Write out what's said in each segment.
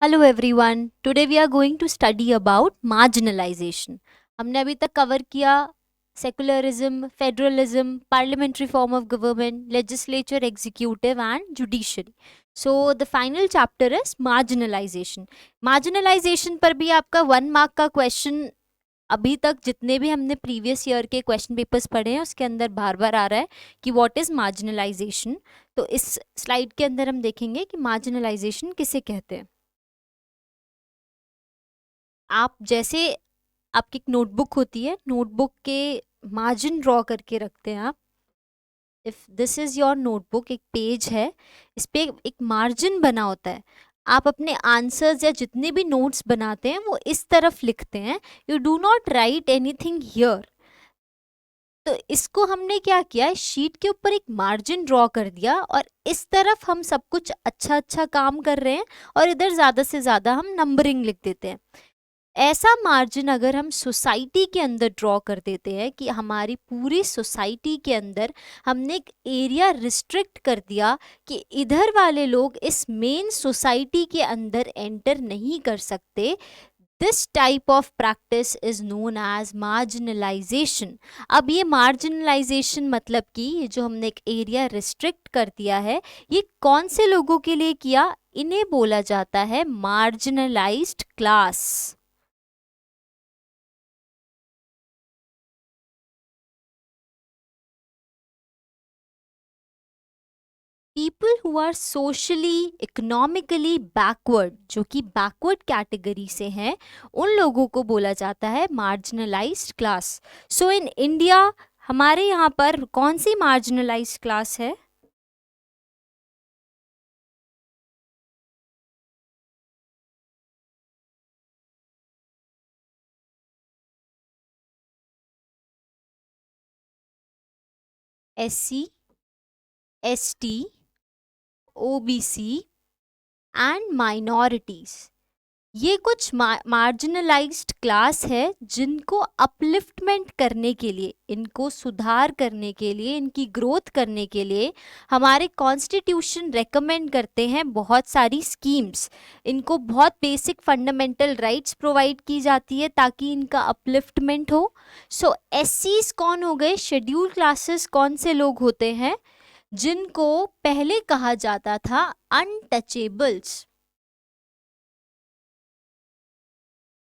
Hello everyone, today we are going to study about marginalisation. हमने अभी तक cover किया secularism, federalism, parliamentary form of government, legislature, executive and judiciary. So the final chapter is marginalisation. Marginalisation पर भी आपका 1 mark का question अभी तक जितने भी हमने प्रीवियस ईयर के क्वेश्चन पेपर्स पढ़े हैं उसके अंदर बार बार आ रहा है कि व्हाट इज मार्जिनलाइजेशन। तो इस स्लाइड के अंदर हम देखेंगे कि मार्जिनलाइजेशन किसे कहते हैं। आप जैसे आपकी एक नोटबुक होती है, नोटबुक के मार्जिन ड्रॉ करके रखते हैं आप। If this is your notebook, एक पेज है, इस पे एक मार्जिन बना होता है। आप अपने आंसर्स या जितने भी नोट्स बनाते हैं वो इस तरफ लिखते हैं। You do not right anything here. तो इसको हमने क्या किया, शीट के ऊपर एक मार्जिन ड्रॉ कर दिया और इस तरफ हम सब कुछ अच्छा अच्छा काम कर रहे हैं और इधर ज्यादा से ज्यादा हम नंबरिंग लिख देते हैं। ऐसा मार्जिन अगर हम सोसाइटी के अंदर ड्रॉ कर देते हैं कि हमारी पूरी सोसाइटी के अंदर हमने एक एरिया रिस्ट्रिक्ट कर दिया कि इधर वाले लोग इस मेन सोसाइटी के अंदर एंटर नहीं कर सकते, this type of practice is known as marginalisation. अब ये मार्जिनलाइजेशन मतलब कि ये जो हमने एक एरिया रिस्ट्रिक्ट कर दिया है, ये कौन से लोगों के लिए किया, इन्हें बोला जाता है marginalised class. People who are socially economically backward, जो कि बैकवर्ड कैटेगरी से हैं, उन लोगों को बोला जाता है marginalised class. So in India हमारे यहाँ पर कौन सी मार्जिनलाइज्ड क्लास है? SC, ST, OBC and minorities. ये कुछ मार्जिनलाइज्ड क्लास है जिनको अपलिफ्टमेंट करने के लिए, इनको सुधार करने के लिए, इनकी ग्रोथ करने के लिए हमारे कॉन्स्टिट्यूशन रेकमेंड करते हैं बहुत सारी स्कीम्स। इनको बहुत बेसिक फंडामेंटल राइट्स प्रोवाइड की जाती है ताकि इनका अपलिफ्टमेंट हो। सो एससीज कौन हो गए, शेड्यूल क्लासेस कौन से लोग होते हैं, जिनको पहले कहा जाता था अनटचेबल्स।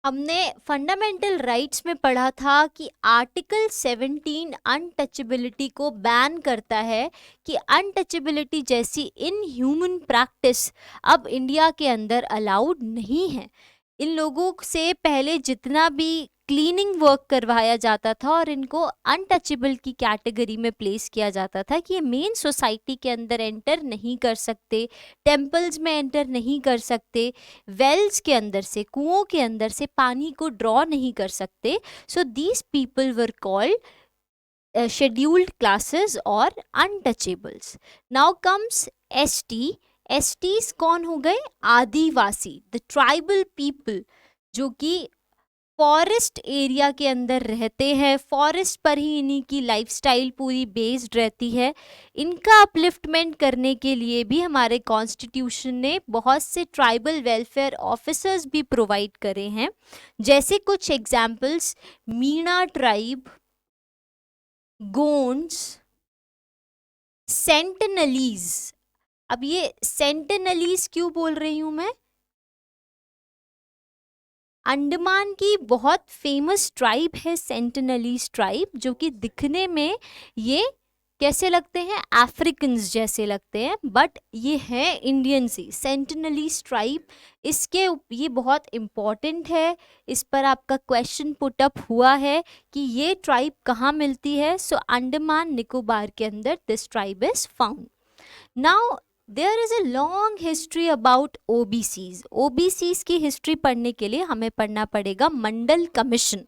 हमने फंडामेंटल राइट्स में पढ़ा था कि आर्टिकल 17 अनटचेबिलिटी को बैन करता है कि अनटचेबिलिटी जैसी इन ह्यूमन प्रैक्टिस अब इंडिया के अंदर अलाउड नहीं है। इन लोगों से पहले जितना भी क्लीनिंग वर्क करवाया जाता था और इनको अनटचेबल की कैटेगरी में प्लेस किया जाता था कि ये मेन सोसाइटी के अंदर एंटर नहीं कर सकते, टेम्पल्स में एंटर नहीं कर सकते, वेल्स के अंदर से, कुओं के अंदर से पानी को ड्रॉ नहीं कर सकते। So these people were called scheduled classes और untouchables. Now comes ST. STs कौन हो गए, आदिवासी, द ट्राइबल पीपल, जो कि फॉरेस्ट एरिया के अंदर रहते हैं, फॉरेस्ट पर ही इन्हीं की लाइफस्टाइल पूरी बेस्ड रहती है। इनका अपलिफ्टमेंट करने के लिए भी हमारे कॉन्स्टिट्यूशन ने बहुत से ट्राइबल वेलफेयर ऑफिसर्स भी प्रोवाइड करे हैं। जैसे कुछ examples, Meena tribe, Gonds, Sentinelese. अब ये सेंटिनलीज क्यों बोल रही हूं मैं, अंडमान की बहुत फेमस ट्राइब है सेंटिनलीज ट्राइब, जो कि दिखने में ये कैसे लगते हैं, अफ्रीकन्स जैसे लगते हैं, बट ये है इंडियन सी सेंटिनलीज ट्राइब। ये बहुत इम्पॉर्टेंट है, इस पर आपका क्वेश्चन पुट अप हुआ है कि ये ट्राइब कहाँ मिलती है। सो अंडमान निकोबार के अंदर this tribe is found. Now there is a long history about OBCs. OBCs की हिस्ट्री पढ़ने के लिए हमें पढ़ना पड़ेगा मंडल कमीशन।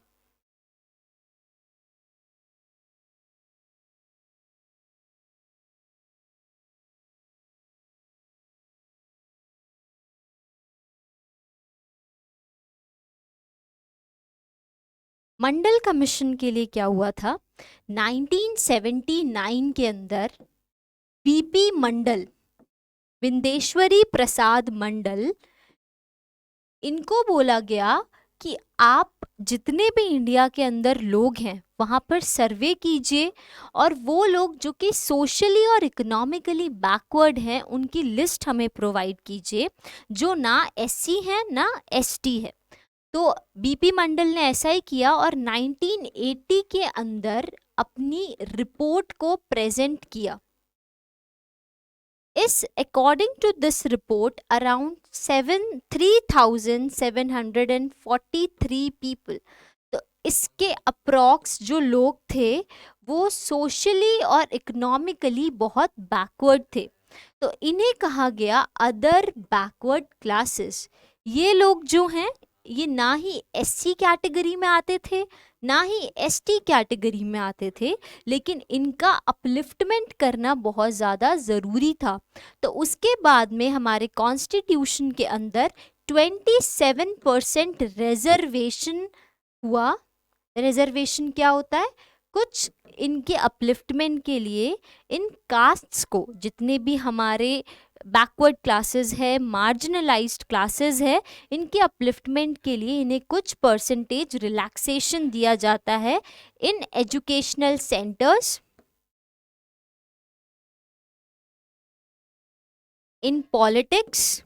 मंडल कमीशन के लिए क्या हुआ था, 1979 के अंदर बीपी मंडल, विंदेश्वरी प्रसाद मंडल, इनको बोला गया कि आप जितने भी इंडिया के अंदर लोग हैं वहाँ पर सर्वे कीजिए और वो लोग जो कि सोशली और इकोनॉमिकली बैकवर्ड हैं उनकी लिस्ट हमें प्रोवाइड कीजिए, जो ना एससी है ना एसटी है। तो बीपी मंडल ने ऐसा ही किया और 1980 के अंदर अपनी रिपोर्ट को प्रेजेंट किया। इस according to this report around 3743 people, तो इसके अप्रॉक्स जो लोग थे वो सोशली और इकोनॉमिकली बहुत बैकवर्ड थे। तो इन्हें कहा गया अदर बैकवर्ड क्लासेस। ये लोग जो हैं ये ना ही एससी कैटेगरी में आते थे ना ही एसटी कैटेगरी में आते थे, लेकिन इनका अपलिफ्टमेंट करना बहुत ज़्यादा ज़रूरी था। तो उसके बाद में हमारे कॉन्स्टिट्यूशन के अंदर 27% रिजर्वेशन हुआ। रिजर्वेशन क्या होता है? कुछ इनके अपलिफ्टमेंट के लिए इन कास्ट्स को, जितने भी हमारे बैकवर्ड क्लासेस है, मार्जिनलाइज्ड क्लासेस है, इनके अपलिफ्टमेंट के लिए इन्हें कुछ परसेंटेज रिलैक्सेशन दिया जाता है in educational centres, in politics,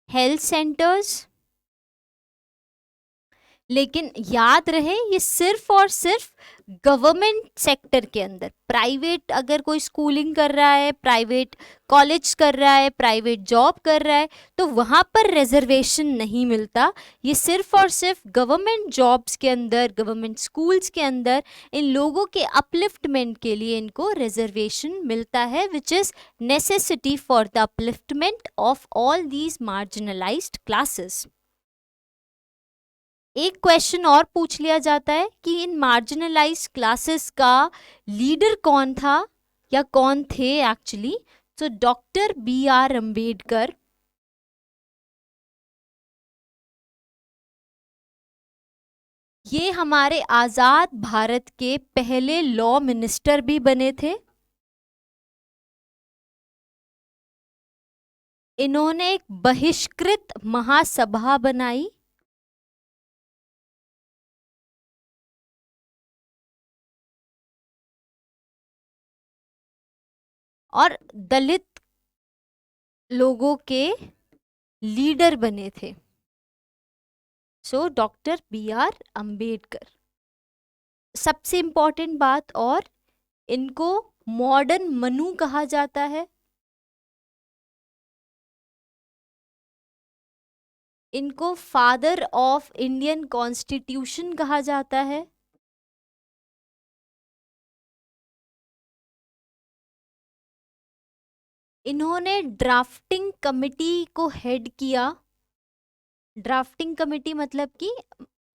health centres. लेकिन याद रहे ये सिर्फ और सिर्फ गवर्नमेंट सेक्टर के अंदर। प्राइवेट अगर कोई स्कूलिंग कर रहा है, प्राइवेट कॉलेज कर रहा है, प्राइवेट जॉब कर रहा है, तो वहाँ पर रिजर्वेशन नहीं मिलता। ये सिर्फ और सिर्फ गवर्नमेंट जॉब्स के अंदर, गवर्नमेंट स्कूल्स के अंदर इन लोगों के अपलिफ्टमेंट के लिए इनको रिजर्वेशन मिलता है, which is necessity for the upliftment of all these marginalised classes. एक क्वेश्चन और पूछ लिया जाता है कि इन मार्जिनलाइज्ड क्लासेस का लीडर कौन था या कौन थे एक्चुअली। तो डॉक्टर BR अम्बेडकर, ये हमारे आज़ाद भारत के पहले लॉ मिनिस्टर भी बने थे। इन्होंने एक बहिष्कृत महासभा बनाई। और दलित लोगों के लीडर बने थे। So doctor BR Ambedkar. सबसे इम्पोर्टेंट बात, और इनको मॉडर्न मनु कहा जाता है। इनको फादर ऑफ इंडियन कॉन्स्टिट्यूशन कहा जाता है। इन्होंने ड्राफ्टिंग कमिटी को हेड किया। ड्राफ्टिंग कमिटी मतलब कि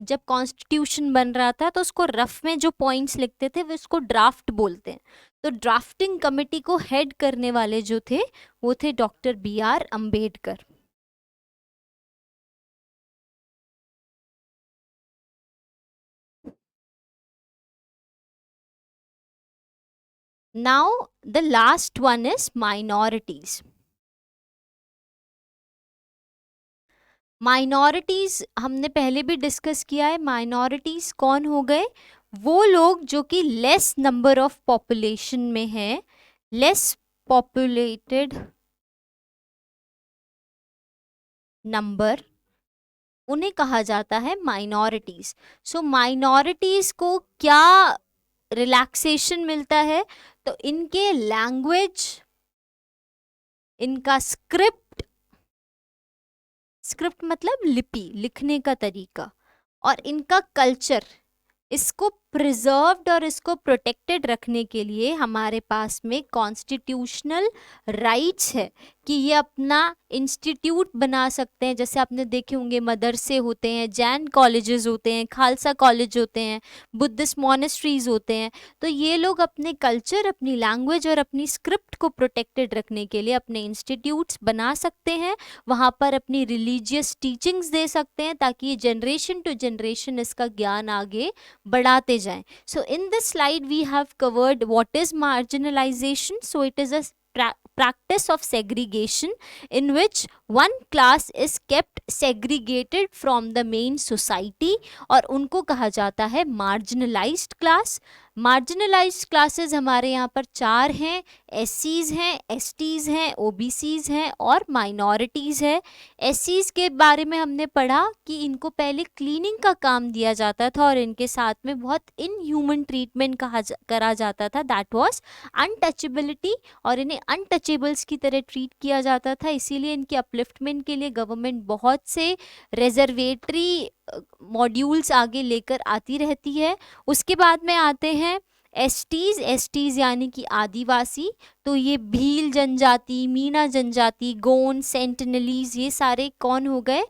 जब कॉन्स्टिट्यूशन बन रहा था तो उसको रफ में जो पॉइंट्स लिखते थे वो उसको ड्राफ्ट बोलते हैं। तो ड्राफ्टिंग कमिटी को हेड करने वाले जो थे वो थे doctor BR Ambedkar. Now the last one is minorities. Minorities हमने पहले भी डिस्कस किया है। माइनॉरिटीज कौन हो गए? वो लोग जो कि लेस नंबर ऑफ पॉपुलेशन में है, लेस पॉपुलेटेड नंबर, उन्हें कहा जाता है माइनॉरिटीज। सो माइनॉरिटीज को क्या रिलैक्सेशन मिलता है? तो इनके लैंग्वेज, इनका स्क्रिप्ट, स्क्रिप्ट मतलब लिपि, लिखने का तरीका, और इनका कल्चर, इसको प्रिजर्व्ड और इसको प्रोटेक्टेड रखने के लिए हमारे पास में कॉन्स्टिट्यूशनल राइट्स है कि ये अपना इंस्टीट्यूट बना सकते हैं। जैसे आपने देखे होंगे मदरसे होते हैं, जैन कॉलेजेस होते हैं, खालसा कॉलेज होते हैं, बुद्धिस्ट मॉनेस्ट्रीज होते हैं। तो ये लोग अपने कल्चर, अपनी लैंग्वेज और अपनी स्क्रिप्ट को प्रोटेक्टेड रखने के लिए अपने इंस्टीट्यूट्स बना सकते हैं, वहाँ पर अपनी रिलीजियस टीचिंग्स दे सकते हैं ताकि ये जनरेशन टू जनरेशन इसका ज्ञान आगे बढ़ाते जाएं। So in this slide we have covered what is marginalization. So it is a practice of segregation in which one class is kept segregated from the main society, और उनको कहा जाता है marginalized class। मार्जिनलाइज्ड क्लासेस हमारे यहाँ पर 4 हैं, एससीज हैं, एसटीज हैं, ओबीसीज हैं और माइनॉरिटीज़ है। एससीज के बारे में हमने पढ़ा कि इनको पहले क्लीनिंग का काम दिया जाता था और इनके साथ में बहुत इनह्यूमन ट्रीटमेंट करा जाता था, दैट वाज अनटचेबिलिटी, और इन्हें अनटचेबल्स की तरह ट्रीट किया जाता था। इसीलिए इनके अपलिफ्टमेंट के लिए गवर्नमेंट बहुत से रिजर्वेटरी मॉड्यूल्स आगे लेकर आती रहती है। उसके बाद में आते हैं एसटीज। एसटीज यानी कि आदिवासी, तो ये भील जनजाति, मीना जनजाति, गोंड, सेंटिनलीज, ये सारे कौन हो गए?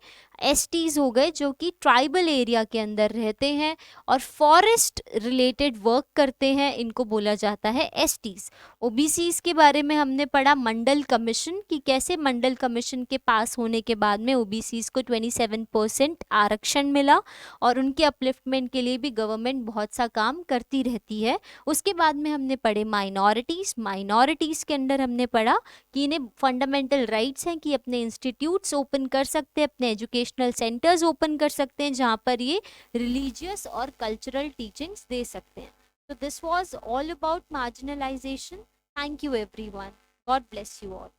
एसटीज हो गए, जो कि ट्राइबल एरिया के अंदर रहते हैं और फॉरेस्ट रिलेटेड वर्क करते हैं, इनको बोला जाता है एसटीज। ओबीसीज के बारे में हमने पढ़ा मंडल कमीशन, कि कैसे मंडल कमीशन के पास होने के बाद में ओबीसीज को 27% आरक्षण मिला और उनके अपलिफ्टमेंट के लिए भी गवर्नमेंट बहुत सा काम करती रहती है। उसके बाद में हमने पढ़े माइनॉरिटीज़। माइनॉरिटीज़ के अंदर हमने पढ़ा कि इन्हें फंडामेंटल राइट्स हैं कि अपने इंस्टीट्यूट्स ओपन कर सकते हैं, अपने एजुकेशनल सेंटर्स ओपन कर सकते हैं जहाँ पर ये रिलीजियस और कल्चरल टीचिंग्स दे सकते हैं। So this was all about marginalization. Thank you everyone. God bless you all.